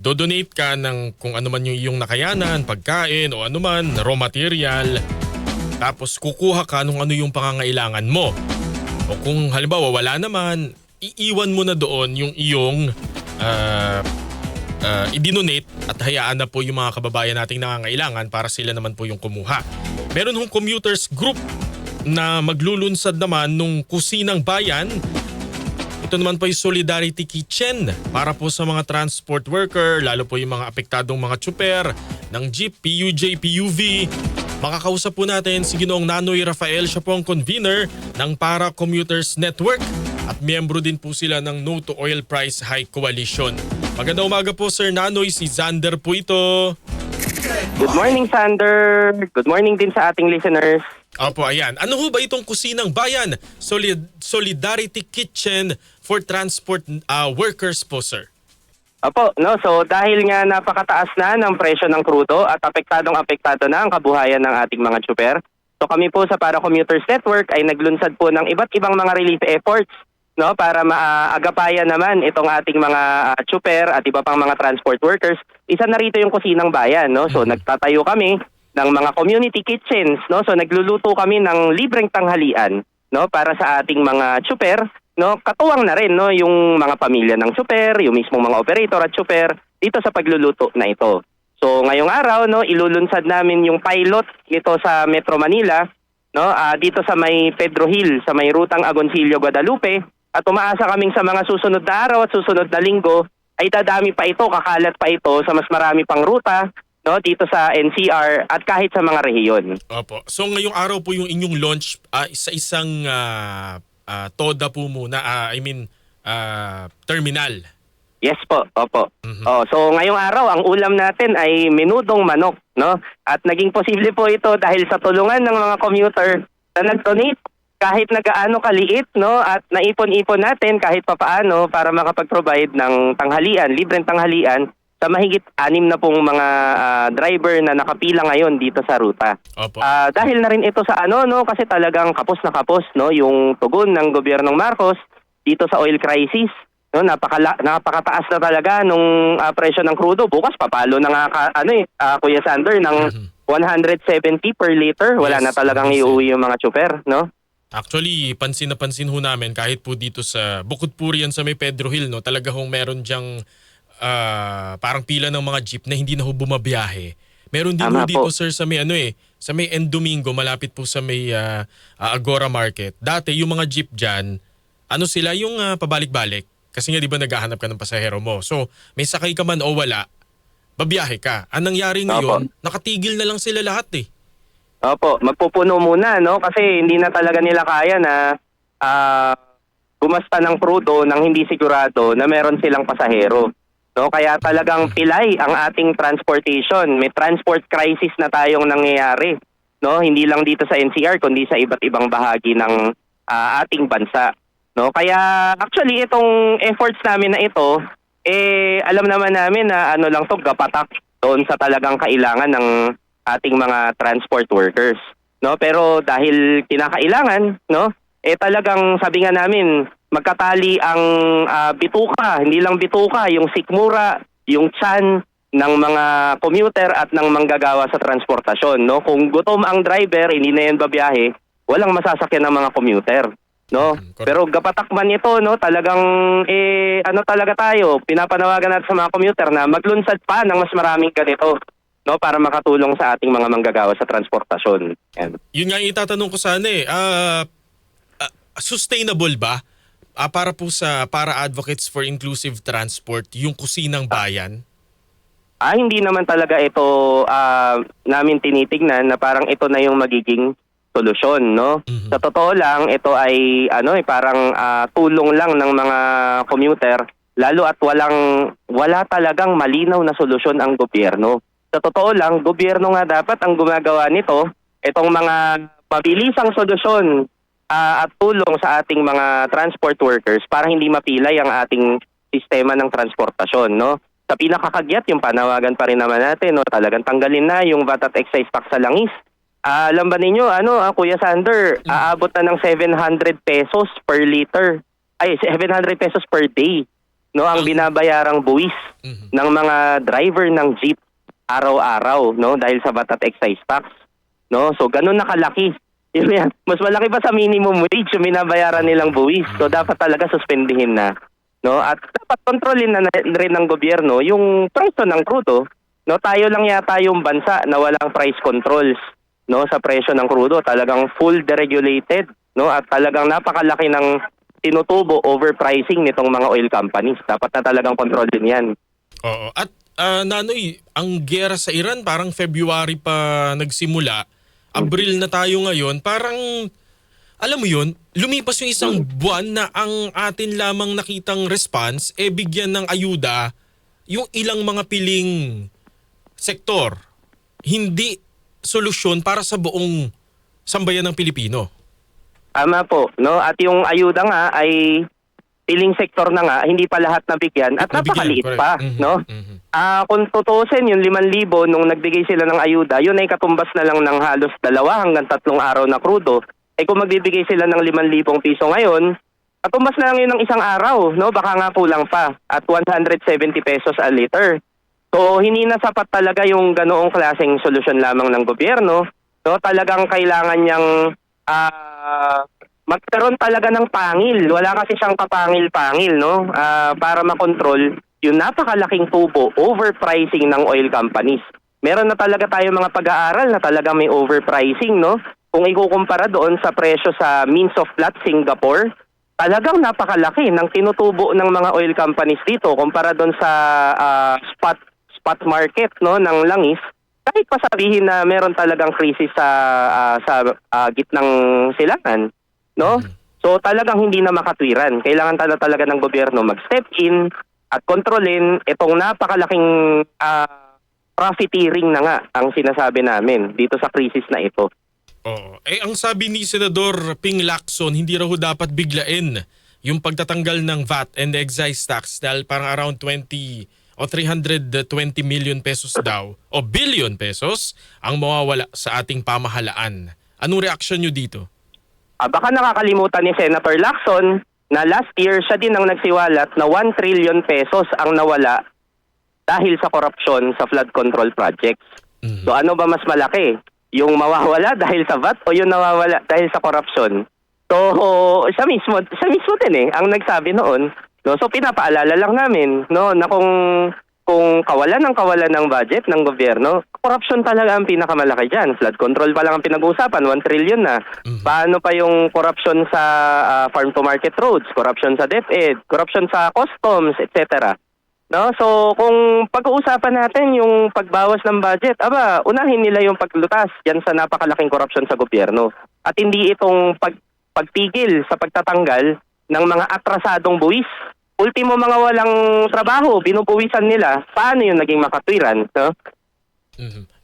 dodonate ka ng kung ano man yung iyong nakayanan, pagkain o ano man, raw material. Tapos kukuha ka nung ano yung pangangailangan mo. O kung halimbawa wala naman, iiwan mo na doon yung iyong idinonate at hayaan na po yung mga kababayan nating nangangailangan para sila naman po yung kumuha. Meron hong commuters group na maglulunsad naman nung kusinang bayan. Ito naman po yung Solidarity Kitchen para po sa mga transport worker, lalo po yung mga apektadong mga tsuper ng jeep, PUJ, PUV. Makakausap po natin si Ginoong Nanoy Rafael, siya po ang convener ng Para Commuters Network at miyembro din po sila ng No to Oil Price Hike Coalition. Magandang umaga po Sir Nanoy, si Zander po ito. Good morning, Sander. Good morning din sa ating listeners. Opo, ayan. Ano ho ba itong Kusinang Bayan? Solidarity Kitchen for Transport Workers po, sir. Opo, no, so dahil nga napakataas na ng presyo ng krudo at apektado na ang kabuhayan ng ating mga tsuper, so kami po sa Para Commuters Network ay naglunsad po ng iba't ibang mga relief efforts, no, para maagapayan naman itong ating mga tsuper at iba pang mga transport workers. Isa na rito yung Kusinang Bayan, no. So nagtatayo kami ng mga community kitchens, no. So nagluluto kami ng libreng tanghalian, no, para sa ating mga tsuper. No, katuwang na rin no yung mga pamilya ng tsuper, yung mismong mga operator at tsuper dito sa pagluluto na ito. So ngayong araw no ilulunsad namin yung pilot nito sa Metro Manila no dito sa may Pedro Hill sa may rutang Agoncillo Guadalupe at umaasa kaming sa mga susunod na araw at susunod na linggo ay dadami pa ito, kakalat pa ito sa mas marami pang ruta no dito sa NCR at kahit sa mga rehiyon. Opo. So ngayong araw po yung inyong launch sa isang TODA po muna, terminal. Yes po, opo. So ngayong araw ang ulam natin ay menudong manok, no? At naging posible po ito dahil sa tulungan ng mga commuter na nag-donate kahit nagaano kaliit, no? At naipon-ipon natin kahit papaano para makapag-provide ng tanghalian, libreng tanghalian sa mahigit 6 na pong mga driver na nakapila ngayon dito sa ruta. Opo. Dahil na rin ito sa no kasi talagang kapos na kapos no yung tugon ng gobyernong Marcos dito sa oil crisis. No, napakataas na talaga nung presyo ng krudo. Bukas papalo na nga Kuya Sander ng 170 per liter. Wala Yes, na talagang iuwi yung mga tsuper, no? Actually, pansin na pansin ho namin kahit po dito sa bukod po riyan sa may Pedro Hill, no, talaga hong meron diyang parang pila ng mga jeep na hindi na ho bumabiyahe. Meron din ho dito sir sa may sa may End Domingo malapit po sa may Agora Market. Dati yung mga jeep diyan, sila yung pabalik-balik kasi nga 'di ba naghahanap ka ng pasahero mo. So, may sakay ka man o wala, babiyahe ka. Ang nangyari ngayon, nakatigil na lang sila lahat eh. Opo, magpupuno muna no kasi hindi na talaga nila kaya na gumasta ng krudo nang hindi sigurado na meron silang pasahero. No, kaya talagang pilay ang ating transportation. May transport crisis na tayong nangyayari. No, hindi lang dito sa NCR kundi sa iba't ibang bahagi ng ating bansa. No, kaya actually itong efforts namin na ito alam naman namin na lang to gapatak doon sa talagang kailangan ng ating mga transport workers. No, pero dahil kinakailangan, no, talagang sabi nga namin magkatali ang bituka, hindi lang bituka, yung sikmura, yung tiyan ng mga commuter at ng manggagawa sa transportasyon. No? Kung gutom ang driver, hindi na yan babiyahe, walang masasakyan ng mga commuter. No? Pero gapatak man ito, no? Talagang talaga tayo, pinapanawagan natin sa mga commuter na maglunsad pa ng mas maraming ganito. No, para makatulong sa ating mga manggagawa sa transportasyon. Yan. Yun nga itatanong ko sana sustainable ba? Para po sa Para Advocates for Inclusive Transport, yung Kusinang Bayan? Hindi naman talaga ito namin tinitignan na parang ito na yung magiging solusyon, no? Sa totoo lang, ito ay parang tulong lang ng mga commuter, lalo at wala talagang malinaw na solusyon ang gobyerno. Sa totoo lang, gobyerno nga dapat ang gumagawa nito, itong mga mabilisang solusyon at tulong sa ating mga transport workers para hindi mapilay ang ating sistema ng transportasyon, no? Sa pinakakagyat, yung panawagan pa rin naman natin, no? Talagang tanggalin na yung VAT at excise tax sa langis. Alam ba ninyo, Kuya Sander, aabot na ng 700 pesos per liter. Ay, 700 pesos per day no, ang binabayarang buwis ng mga driver ng jeep araw-araw, no, dahil sa VAT at excise tax, no. So ganun nakalaki. Yan. Mas malaki pa sa minimum wage yung binabayaran nilang buwis. So dapat talaga suspendihin na, no. At dapat kontrolin na rin ng gobyerno yung presyo ng krudo, no. Tayo lang yata yung bansa na walang price controls, no, sa presyo ng krudo. Talagang full deregulated, no, at talagang napakalaki ng tinutubo overpricing nitong mga oil companies. Dapat na talagang kontrolin yan. Oo. At Nanoy, ang giyera sa Iran parang February pa nagsimula. Abril na tayo ngayon. Parang, alam mo yun, lumipas yung isang buwan na ang atin lamang nakitang response, bigyan ng ayuda yung ilang mga piling sektor. Hindi solusyon para sa buong sambayan ng Pilipino. Tama po, no? At yung ayuda nga ay piling sektor na nga, hindi pa lahat nabigyan at napakaliit Correct. pa, no? Kung tutusin yung 5,000 nung nagbigay sila ng ayuda, yun ay katumbas na lang ng halos 2 hanggang 3 araw na krudo. Kung magbibigay sila ng 5,000 piso ngayon, katumbas na lang yun ng isang araw, no? Baka nga kulang pa at 170 pesos a liter. So hindi na sapat talaga yung ganoong klaseng solusyon lamang ng gobyerno, no? Talagang kailangan niyang magkaroon talaga ng pangil. Wala kasi siyang kapangil-pangil, no? Para makontrol yung napakalaking tubo, overpricing ng oil companies. Meron na talaga tayo mga pag-aaral na talaga may overpricing, no? Kung ikukumpara doon sa presyo sa means of flat Singapore, talagang napakalaki ng tinutubo ng mga oil companies dito kumpara doon sa spot market, no, ng langis. Kahit pa sabihin na meron talagang krisis sa gitnang silangan, no? So talagang hindi na makatwiran. Kailangan talaga ng gobyerno mag-step in at kontrolin itong napakalaking profiteering na nga ang sinasabi namin dito sa krisis na ito. Oo. Ang sabi ni Senador Ping Lacson, hindi raw dapat biglain yung pagtatanggal ng VAT and excise tax dahil parang around 20 o 320 million pesos daw o billion pesos ang mawawala sa ating pamahalaan. Anong reaksyon nyo dito? Baka nakakalimutan ni Senator Lacson na last year siya din ang nagsiwalat na 1 trillion pesos ang nawala dahil sa korupsyon sa flood control projects. So ano ba mas malaki? Yung mawawala dahil sa VAT o yung nawawala dahil sa korupsyon? So siya mismo din ang nagsabi noon. No? So pinapaalala lang namin, no, na kung kawalan ng budget ng gobyerno, korupsyon talaga ang pinakamalaki dyan. Flood control pa lang ang pinag-uusapan, 1 trillion na. Paano pa yung korupsyon sa farm-to-market roads, korupsyon sa DepEd, korupsyon sa customs, etc. No? So kung pag-uusapan natin yung pagbawas ng budget, unahin nila yung paglutas yan sa napakalaking korupsyon sa gobyerno. At hindi itong pagtigil sa pagtatanggal ng mga atrasadong buwis. Ultimo mga walang trabaho, binubuwisan nila, paano yung naging makatwiran? No?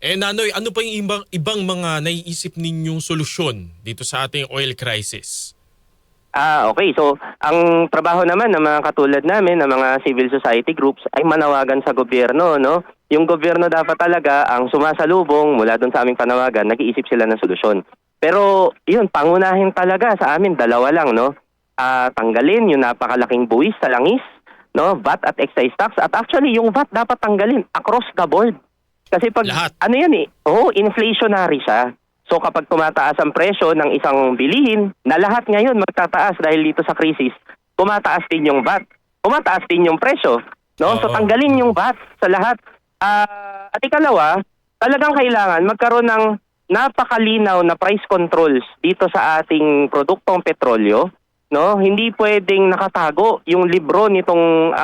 Nanoy, ano pa yung ibang mga naiisip ninyong solusyon dito sa ating oil crisis? Okay. So, ang trabaho naman ng mga katulad namin, ng mga civil society groups, ay manawagan sa gobyerno, no? Yung gobyerno dapat talaga ang sumasalubong mula doon sa aming panawagan, nag-iisip sila ng solusyon. Pero, yun, pangunahin talaga sa amin, 2 lang, no? Tanggalin yung napakalaking buwis sa langis, no, VAT at excise tax. At actually, yung VAT dapat tanggalin across the board. Kasi pag, lahat. inflationary siya. So kapag tumataas ang presyo ng isang bilihin, na lahat ngayon magtataas dahil dito sa krisis, tumataas din yung VAT. Tumataas din yung presyo. No? So tanggalin yung VAT sa lahat. At ikalawa, talagang kailangan magkaroon ng napakalinaw na price controls dito sa ating produktong petrolyo. No, hindi pwedeng nakatago yung libro nitong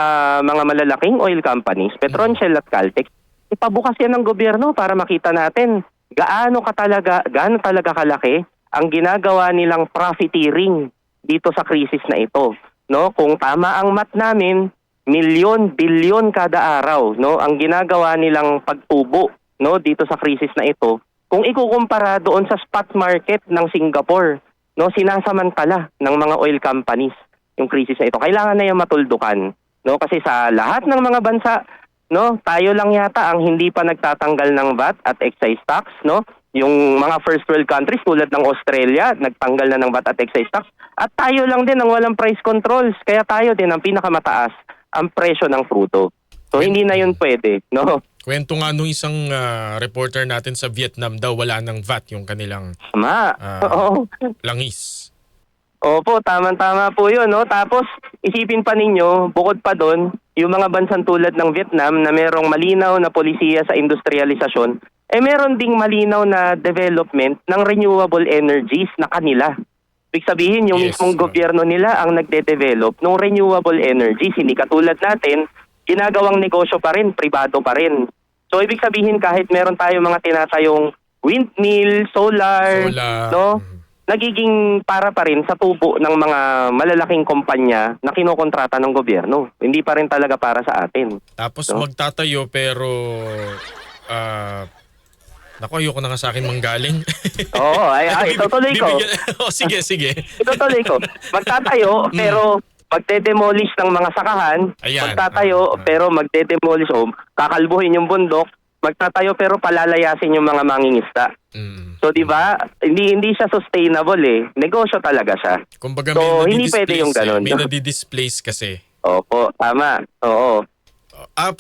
mga malalaking oil companies, Petronshell at Caltex. Ipabukas yan ng gobyerno para makita natin gaano talaga kalaki ang ginagawa nilang profiteering dito sa krisis na ito. No, kung tama ang math namin, milyon, bilyon kada araw, no, ang ginagawa nilang pagtubo, no, dito sa krisis na ito. Kung ikukumpara doon sa spot market ng Singapore, no, sinasamantala ng mga oil companies yung krisis na ito. Kailangan na yung matuldukan, no, kasi sa lahat ng mga bansa, no, tayo lang yata ang hindi pa nagtatanggal ng VAT at excise tax, no. Yung mga first world countries tulad ng Australia, nagtanggal na ng VAT at excise tax. At tayo lang din ang walang price controls, kaya tayo din ang pinakamataas ang presyo ng fruto. So hindi na yun pwede, no? Kwento nga nung isang reporter natin sa Vietnam daw, wala ng VAT yung kanilang Tama. Oo. langis. Opo, tama-tama po yun, no? Tapos, isipin pa ninyo, bukod pa doon, yung mga bansang tulad ng Vietnam na merong malinaw na polisiya sa industrialisasyon, meron ding malinaw na development ng renewable energies na kanila. Ibig sabihin, yung Yes, mismong ma'am. gobyerno nila ang nagde-develop ng renewable energies. Hindi katulad natin, ginagawang negosyo pa rin, pribado pa rin. So, ibig sabihin, kahit meron tayo mga tinatayong windmill, solar, no? Nagiging para pa rin sa tubo ng mga malalaking kumpanya na kinokontrata ng gobyerno. Hindi pa rin talaga para sa atin. Tapos No? magtatayo pero naku, ayoko na nga sa akin manggaling. Oo, itutuloy ko. Sige. Itutuloy ko. Magtatayo pero magde-demolish ng mga sakahan. Ayan. Magtatayo pero magde-demolish o kakalbuhin yung bundok. Magtatayo pero palalayasin yung mga mangingista. So 'di ba? Hindi siya sustainable eh. Negosyo talaga siya. Kumbaga So, may hindi pwede yung nadidisplace ganun. May nadidisplace kasi. Opo, tama. Oo.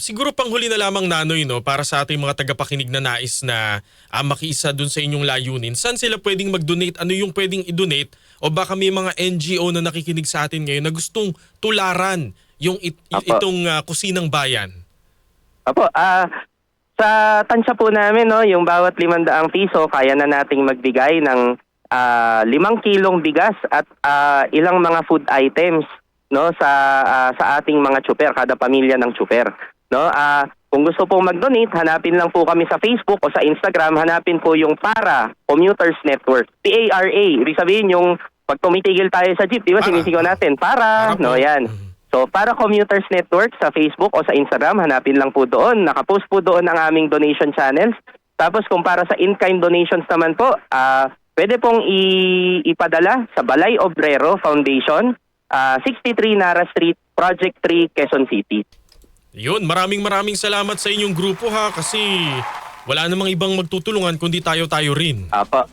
Siguro panghuli na lamang, Nanoy, no, para sa ating mga tagapakinig na nais na makiisa dun sa inyong layunin, saan sila pwedeng mag-donate? Ano yung pwedeng i-donate? O baka may mga NGO na nakikinig sa atin ngayon na gustong tularan yung Apo. itong kusinang bayan? Apo, sa tansya po namin, no, yung bawat 500 piso, kaya na nating magbigay ng 5 kilong bigas at ilang mga food items, no, sa ating mga tsuper, kada pamilya ng tsuper, no. Kung gusto pong mag-donate, hanapin lang po kami sa Facebook o sa Instagram, hanapin po yung Para Commuters Network, PARA. Ibig sabihin yung pag tumitigil tayo sa jeep, di ba, sinisigaw natin, para, no, yan. So, Para Commuters Network sa Facebook o sa Instagram, hanapin lang po doon. Nakapost po doon ang aming donation channels. Tapos kung para sa in-kind donations naman po, pwede pong ipadala sa Balay Obrero Foundation, 63 Nara Street, Project 3, Quezon City. Yun, maraming salamat sa inyong grupo ha, kasi wala namang ibang magtutulungan kundi tayo rin. Apo.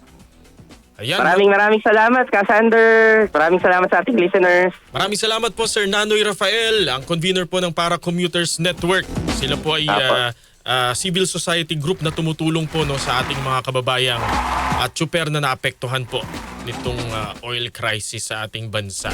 Ayan. Maraming salamat, Kasander. Maraming salamat sa ating listeners. Maraming salamat po, Sir Nanoy Rafael, ang convener po ng Para Commuters Network. Sila po ay civil society group na tumutulong po, no, sa ating mga kababayang at tsuper na naapektuhan po nitong oil crisis sa ating bansa.